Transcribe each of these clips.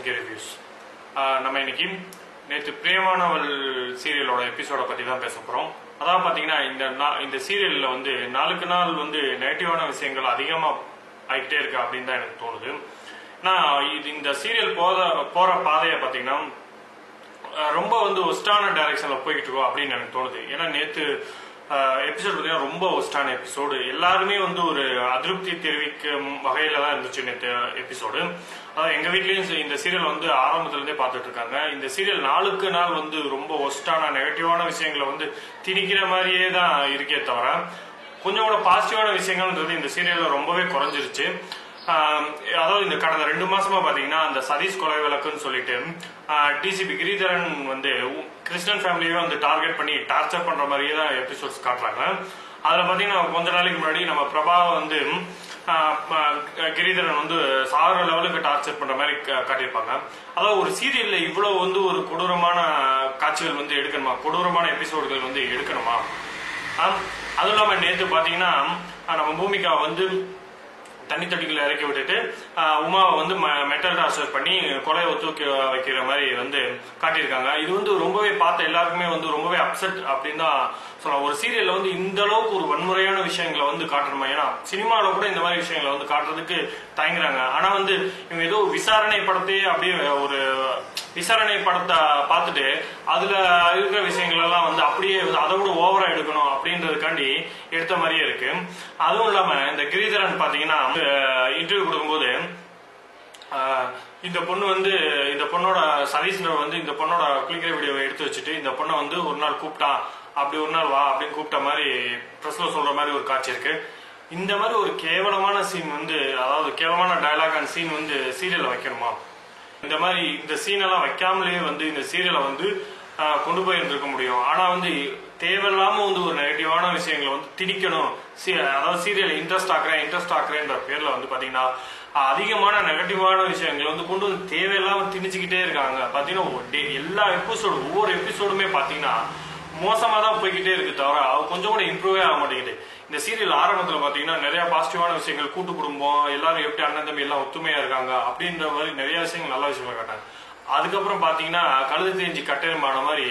PK reviews. நம்ம இன்னைக்கு நேற்று பிரியமானவள் சீரியலோட எபிசோட பத்தி தான் பேச போறோம். அதான் பாத்தீங்கன்னா இந்த சீரியல்ல வந்து நாளுக்கு நாள் வந்து நெகட்டிவான விஷயங்கள் அதிகமா ஆகிட்டே இருக்கு அப்படின்னு தான் எனக்கு தோணுது. இந்த சீரியல் போற பாதையை பாத்தீங்கன்னா ரொம்ப வந்து ஒஸ்டான டைரக்ஷன்ல போய்கிட்டு இருக்கோம் அப்படின்னு எனக்கு தோணுது. ஏன்னா நேற்று எபிசோட் பார்த்தீங்கன்னா ரொம்ப ஒஸ்டான எபிசோடு. எல்லாருமே வந்து ஒரு அதிருப்தி தெரிவிக்கும் வகையில தான் இருந்துச்சு நேற்று எபிசோடு. அதாவது எங்க வீட்லயும் இந்த சீரியல் வந்து ஆரம்பத்துல இருந்தே பார்த்துட்டு இருக்காங்க. இந்த சீரியல் நாளுக்கு நாள் வந்து ரொம்ப ஒஸ்டான நெகட்டிவான விஷயங்களை வந்து திணிக்கிற மாதிரியே தான் இருக்கே தவிர கொஞ்சம் கூட பாசிட்டிவான விஷயங்கள்ன்றது இந்த சீரியல்ல ரொம்பவே குறைஞ்சிருச்சு. அதாவது இந்த கடந்த 2 மாசமா பாத்தீங்கன்னா அந்த சதீஷ் கொலை வழக்குன்னு சொல்லிட்டு டிசிபி கிரிதரன் வந்து கிறிஸ்டியன் ஃபேமிலியே வந்து டார்கெட் பண்ணி டார்ச்சர் பண்ற மாதிரியே தான் எபிசோட்ஸ் காட்டுறாங்க. அதுல பாத்தீங்கன்னா கொஞ்ச நாளைக்கு முன்னாடி நம்ம பிரபா வந்து கிரிதரன் வந்து சாகர லெவலுக்கு டார்ச்சர் பண்ற மாதிரி காட்டியிருப்பாங்க. அதாவது ஒரு சீரியல்ல இவ்வளவு வந்து ஒரு கொடூரமான காட்சிகள் வந்து எடுக்கணுமா, கொடூரமான எபிசோடுகள் வந்து எடுக்கணுமா? அதுவும் இல்லாம நேற்று பாத்தீங்கன்னா நம்ம பூமிகா வந்து தண்ணி தொட்டிகளை இறக்கி விட்டுட்டு உமாவை வந்து மெட்டல் டார்ச்சர் பண்ணி கொலையை தூக்கி வைக்கிற மாதிரி வந்து காட்டியிருக்காங்க. இது வந்து ரொம்பவே பார்த்த எல்லாருக்குமே வந்து ரொம்பவே அப்செட் அப்படின்னு தான் சொல்லலாம். ஒரு சீரியல்ல வந்து இந்த அளவுக்கு ஒரு வன்முறையான விஷயங்களை வந்து காட்டணுமா? ஏன்னா சினிமாவில் கூட இந்த மாதிரி விஷயங்களை வந்து காட்டுறதுக்கு தயங்குறாங்க. ஆனா வந்து இவங்க ஏதோ விசாரணை படத்தையே அப்படியே ஒரு விசாரணை படத்தை பார்த்துட்டு அதுல இருக்கிற விஷயங்கள் எல்லாம் வந்து அப்படியே அதை விட ஓவரா எடுக்கணும் அப்படின்றதுக்காண்டி எடுத்த மாதிரியே இருக்கு. அதுவும் இல்லாம இந்த கிரிதரன் பாத்தீங்கன்னா இன்டர்வியூ கொடுக்கும்போது இந்த பொண்ணு வந்து இந்த பொண்ணோட சதீஷ்ன்றவர் வந்து இந்த பொண்ணோட குளிக்கிற வீடியோவை எடுத்து வச்சுட்டு இந்த பொண்ணை வந்து ஒரு நாள் கூப்பிட்டான், அப்படி ஒரு நாள் வா அப்படின்னு கூப்பிட்ட மாதிரி பிரஸ்ல சொல்ற மாதிரி ஒரு காட்சி இருக்கு. இந்த மாதிரி ஒரு கேவலமான சீன் வந்து, அதாவது கேவலமான டயலாக் அண்ட் சீன் வந்து சீரியல்ல வைக்கணுமா? இந்த மாதிரி இந்த சீனெல்லாம் வைக்காமலே வந்து இந்த சீரியலை வந்து கொண்டு போய் இருந்திருக்க முடியும். ஆனா வந்து தேவையில்லாம வந்து ஒரு நெகட்டிவான விஷயங்களை வந்து திணிக்கணும், அதாவது சீரியல் இன்ட்ரெஸ்ட் ஆக்குறேன்ற பேர்ல வந்து பாத்தீங்கன்னா அதிகமான நெகட்டிவான விஷயங்களை வந்து கொண்டு வந்து தேவையில்லாம திணிச்சுக்கிட்டே இருக்காங்க. பாத்தீங்கன்னா எல்லா எபிசோடும் ஒவ்வொரு எபிசோடுமே பாத்தீங்கன்னா மோசமா தான் போய்கிட்டே இருக்கு தவிர கொஞ்சம் கூட இம்ப்ரூவே ஆக மாட்டேங்குது. இந்த சீரியல் ஆரம்பத்துல பாத்தீங்கன்னா நிறைய பாசிட்டிவான விஷயங்கள், கூட்டு குடும்பம், எல்லாரும் எப்படி அண்ணன் தம்பி எல்லாம் ஒத்துமையா இருக்காங்க அப்படின்ற மாதிரி நிறைய விஷயங்கள், நல்ல விஷயங்கள் காட்டாங்க. அதுக்கப்புறம் பாத்தீங்கன்னா கழுது தேஞ்சி கட்டெருமான மாதிரி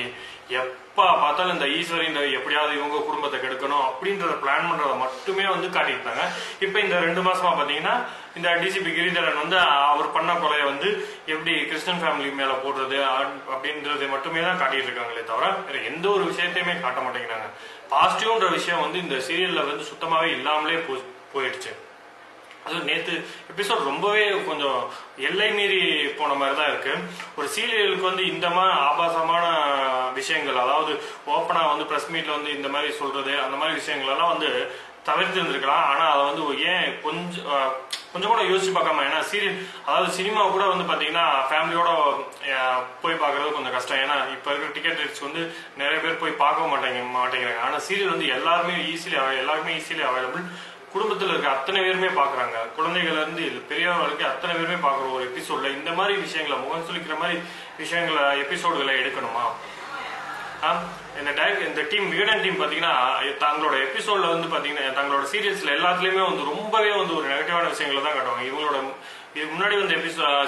எப்ப பார்த்தாலும் இந்த ஈஸ்வரின் எப்படியாவது இவங்க குடும்பத்தை கெடுக்கணும் அப்படின்றத பிளான் பண்றத மட்டுமே வந்து காட்டியிருந்தாங்க. இப்ப இந்த 2 மாசமா பாத்தீங்கன்னா இந்த டிசிபி கிரிதரன் வந்து அவர் பண்ண கொலையை வந்து எப்படி கிறிஸ்டியன் ஃபேமிலி மேல போடுறது அப்படின்றது மட்டுமே தான் காட்டிட்டு இருக்காங்களே தவிர வேற எந்த ஒரு விஷயத்தையுமே காட்ட மாட்டேங்கிறாங்க. பாசிட்டிவ்ன்ற விஷயம் வந்து இந்த சீரியல்ல வந்து சுத்தமாவே இல்லாமலே போயிடுச்சு. அது நேற்று எபிசோட் ரொம்பவே கொஞ்சம் எல்லை மீறி போன மாதிரி தான் இருக்கு. ஒரு சீரியலுக்கு வந்து இந்த மாதிரி ஆபாசமான விஷயங்கள், அதாவது ஓப்பனா வந்து பிரஸ் மீட்ல வந்து இந்த மாதிரி சொல்றது, அந்த மாதிரி விஷயங்கள் எல்லாம் வந்து தவிர்த்து இருந்திருக்கலாம். ஆனா அதை வந்து ஏன் கொஞ்சம் கூட யோசிச்சு பார்க்காம, ஏன்னா சீரியல் அதாவது சினிமா கூட வந்து பாத்தீங்கன்னா ஃபேமிலியோட போய் பாக்குறது கொஞ்சம் கஷ்டம். ஏன்னா இப்ப இருக்கிற டிக்கெட் ரேட்ஸ் வந்து நிறைய பேர் போய் பார்க்க மாட்டேங்கிறாங்க. ஆனா சீரியல் வந்து எல்லாருக்குமே ஈஸிலி அவைலபிள். குடும்பத்தில் இருக்க அத்தனை பேருமே பாக்குறாங்க, குழந்தைகள் இருந்து பெரியவர்களுக்கு அத்தனை பேருமே பாக்குற ஒரு எபிசோட்ல இந்த மாதிரி விஷயங்களை, முகம் சுளிக்கிற மாதிரி விஷயங்களை எபிசோடுகளை எடுக்கணுமா? இந்த டீம் விகடன் டீம் பாத்தீங்கன்னா தங்களோட எபிசோட்ல வந்து பாத்தீங்கன்னா தங்களோட சீரியல்ஸ்ல எல்லாத்துலயுமே வந்து ரொம்பவே வந்து ஒரு நெகட்டிவான விஷயங்களை தான் காட்டுவாங்க. இவங்களோட இதுக்கு முன்னாடி வந்து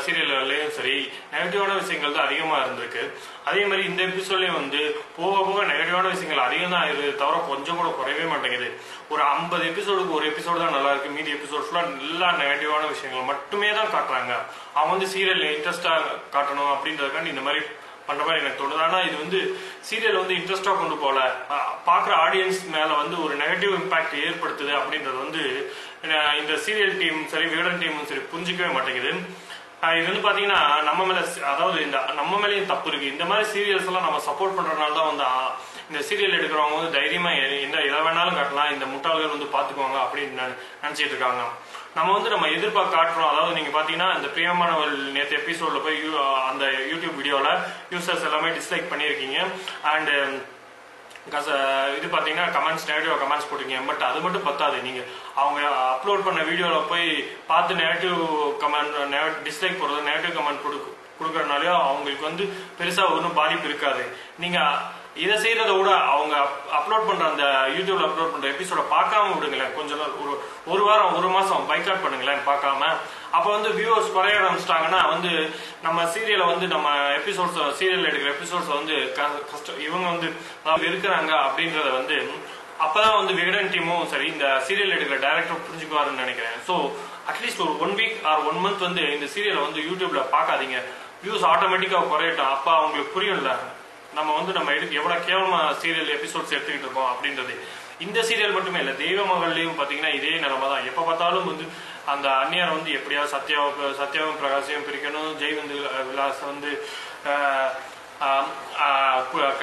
சீரியல்லையும் சரி நெகட்டிவான விஷயங்கள் தான் அதிகமா இருந்திருக்கு. அதே மாதிரி இந்த எபிசோட்லயும் வந்து போக போக நெகட்டிவான விஷயங்கள் அதிகம் தான் இருக்கு தவிர கொஞ்சம் கூட குறையவே மாட்டேங்குது. ஒரு 50 எபிசோடுக்கு ஒரு எபிசோடு தான் நல்லா இருக்கு, மீதி எபிசோட்ஸ்ல எல்லா நெகட்டிவான விஷயங்கள் மட்டுமே தான் காட்டுறாங்க. அவங்க வந்து சீரியல் இன்ட்ரெஸ்டா காட்டணும் அப்படின்றதுக்காண்டி இந்த மாதிரி பண்ற மாதிரி எனக்கு தோணுது. ஆனா இது வந்து சீரியல் வந்து இன்ட்ரெஸ்டா கொண்டு போல, பாக்குற ஆடியன்ஸ் மேல வந்து ஒரு நெகட்டிவ் இம்பாக்ட் ஏற்படுத்துது அப்படின்றது வந்து இந்த சீரியல் டீம் சரி விகடன் டீமும் சரி புரிஞ்சிக்கவே மாட்டேங்குது. இது வந்து பாத்தீங்கன்னா நம்ம மேல, அதாவது இந்த நம்ம மேலேயும் தப்பு இருக்கு. இந்த மாதிரி சீரியல்ஸ் எல்லாம் நம்ம சப்போர்ட் பண்றதுனால தான் வந்து இந்த சீரியல் எடுக்கிறவங்க வந்து தைரியமா எதை வேணாலும் காட்டலாம், இந்த முட்டாள்கள் வந்து பாத்துக்குவாங்க அப்படின்னு நினைச்சிட்டு இருக்காங்க. நம்ம எதிர்பார்க்க காட்டுறோம். அதாவது நீங்க பாத்தீங்கன்னா இந்த பிரியமானவள் நேற்று எபிசோட்ல போய் அந்த யூடியூப் வீடியோல யூசர்ஸ் எல்லாமே டிஸ்லைக் பண்ணிருக்கீங்க. அண்ட் இது பாத்தீங்கன்னா கமெண்ட்ஸ், நெகட்டிவ் கமெண்ட்ஸ் போட்டிருக்கீங்க. பட் அது மட்டும் பத்தாது, நீங்க அவங்க அப்லோட் பண்ண வீடியோல போய் பார்த்து நெகட்டிவ் கமெண்ட், டிஸ்லைக் போடுறது, நெகட்டிவ் கமெண்ட் கொடுக்கறதுனாலயோ அவங்களுக்கு வந்து பெருசா ஒன்றும் பாதிப்பு இருக்காது. நீங்க இதை செய்யறத விட அவங்க அப்லோட் பண்ற அந்த யூடியூப்ல அப்லோட் பண்ற எபிசோட பார்க்காம விடுங்களேன். கொஞ்ச நாள் ஒரு வாரம் 1 மாசம் பைக்காட் பண்ணுங்களேன் பார்க்காம. அப்ப வந்து வியூவர்ஸ் குறைய ஆரம்பிச்சிட்டாங்கன்னா வந்து நம்ம சீரியலை வந்து நம்ம எபிசோட்ஸ் சீரியல் எடுக்கிற எபிசோட்ஸ் வந்து கஷ்டம் இவங்க வந்து இருக்கிறாங்க அப்படின்றத வந்து அப்பதான் வந்து விகடன் டீமும் சரி இந்த சீரியல் எடுக்கிற டைரக்டர் புரிஞ்சுக்குவாருன்னு நினைக்கிறேன். ஸோ அட்லீஸ்ட் ஒரு 1 வீக் ஆர் 1 மந்த் வந்து இந்த சீரியலை வந்து யூடியூப்ல பார்க்காதீங்க. வியூஸ் ஆட்டோமேட்டிக்கா குறையட்டும். அப்ப அவங்களுக்கு புரியும்ல நம்ம வந்து நம்ம எவ்வளவு கேவலமா சீரியல் எபிசோட்ஸ் எடுத்துக்கிட்டு இருக்கோம் அப்படின்றது. இந்த சீரியல் மட்டுமே இல்ல, தெய்வ மகள்லயும் பாத்தீங்கன்னா இதே நிலைமை தான். எப்ப பார்த்தாலும் வந்து அந்த அந்நியார் வந்து எப்படியாவது சத்யாவும் பிரகாசையும் பிரிக்கணும், ஜெய்வந்த் விலாஸ் வந்து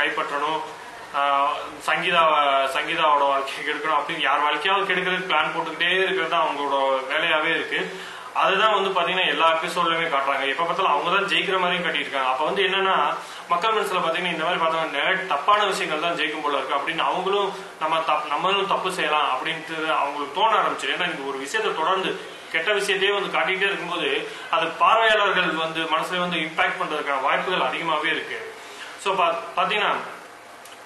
கைப்பற்றணும், சங்கீதாவோட வாழ்க்கையை கெடுக்கணும் அப்படின்னு யார் வாழ்க்கையாவது கெடுக்கிறதுக்கு பிளான் போட்டுக்கிட்டே இருக்கிறது தான் அவங்களோட வேலையாவே இருக்கு. அதுதான் வந்து பாத்தீங்கன்னா எல்லா எபிசோட்லயுமே காட்டுறாங்க. எப்ப பார்த்தாலும் அவங்க தான் ஜெயிக்கிற மாதிரியும் காட்டியிருக்காங்க. அப்ப வந்து என்னன்னா மக்கள் மனசுல பாத்தீங்கன்னா இந்த மாதிரி பார்த்தோம்னா தப்பான விஷயங்கள் தான் ஜெயிக்கும் போல இருக்கு அப்படின்னு அவங்களும் நம்மளும் தப்பு செய்யலாம் அப்படின்ட்டு அவங்களுக்கு தோண ஆரம்பிச்சு. ஏன்னா இந்த ஒரு விஷயத்த தொடர்ந்து கெட்ட விஷயத்தையே வந்து காட்டிகிட்டே இருக்கும்போது அது பார்வையாளர்கள் வந்து மனசுல வந்து இம்பாக்ட் பண்றதுக்கான வாய்ப்புகள் அதிகமாவே இருக்கு. ஸோ பாத்தீங்கன்னா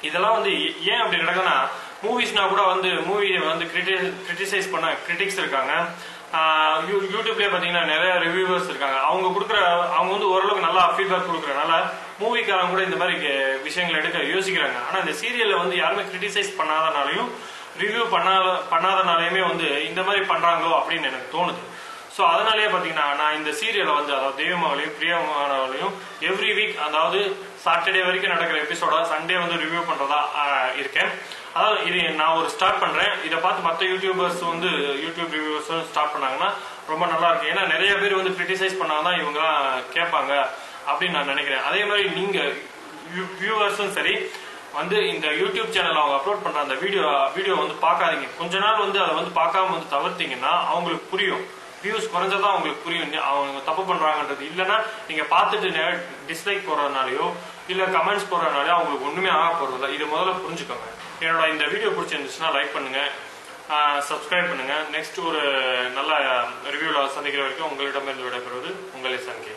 இதெல்லாம் வந்து ஏன் அப்படி நடக்குன்னா மூவிஸ்னா கூட வந்து மூவியை வந்து கிரிட்டிசைஸ் பண்ண கிரிட்டிக்ஸ் இருக்காங்க. யூடியூப்லயே பாத்தீங்கன்னா நிறைய ரிவ்யூவர்ஸ் இருக்காங்க. அவங்க வந்து ஓரளவுக்கு நல்லா ஃபீட்பேக் கொடுக்கறதுனால மூவிக்காரங்க கூட இந்த மாதிரி விஷயங்கள் எடுக்க யோசிக்கிறாங்க. ஆனா இந்த சீரியல்ல வந்து யாருமே கிரிட்டிசைஸ் பண்ணாதனாலையும் ரிவ்யூ பண்ணாதனாலையுமே வந்து இந்த மாதிரி பண்றாங்களோ அப்படின்னு எனக்கு தோணுது. ஸோ அதனாலேயே பாத்தீங்கன்னா நான் இந்த சீரியலை வந்து அதாவது தெய்வமாவளையும் பிரியமானவளையும் எவ்ரி வீக் அதாவது சாட்டர்டே வரைக்கும் நடக்கிற எபிசோட சண்டே வந்து ரிவ்யூ பண்றதா இருக்கேன். அதாவது இது நான் ஒரு ஸ்டார்ட் பண்றேன். இதை பார்த்து மற்ற யூடியூபர்ஸ் வந்து யூடியூப் ரிவ்யூவர்ஸும் ஸ்டார்ட் பண்ணாங்கன்னா ரொம்ப நல்லா இருக்கு. ஏன்னா நிறைய பேர் வந்து கிரிட்டிசைஸ் பண்ணாதான் இவங்கலாம் கேட்பாங்க அப்படின்னு நான் நினைக்கிறேன். அதே மாதிரி நீங்க வியூவர்ஸும் சரி வந்து இந்த யூடியூப் சேனல் அவங்க அப்லோட் பண்ற அந்த வீடியோ வந்து பார்க்காதீங்க. கொஞ்ச நாள் வந்து அதை வந்து பார்க்காம வந்து தவிர்த்தீங்கன்னா அவங்களுக்கு புரியும். வியூஸ் குறைஞ்சதான் அவங்களுக்கு புரியும் அவங்க தப்பு பண்றாங்கன்றது. இல்லைன்னா நீங்க பார்த்துட்டு டிஸ்லைக் போடுறதுனாலயோ இல்ல கமெண்ட்ஸ் போடுறதுனாலயோ அவங்களுக்கு ஒண்ணுமே ஆக போறது இல்லை. இது முதல்ல புரிஞ்சுக்கோங்க. என்னோட இந்த வீடியோ பிடிச்சிருந்துச்சுன்னா லைக் பண்ணுங்க, சப்ஸ்கிரைப் பண்ணுங்க. நெக்ஸ்ட் ஒரு நல்ல ரிவ்யூல சந்திக்கிற வரைக்கும் உங்களிடமிருந்து விடைபெறுவது உங்கள் SNK.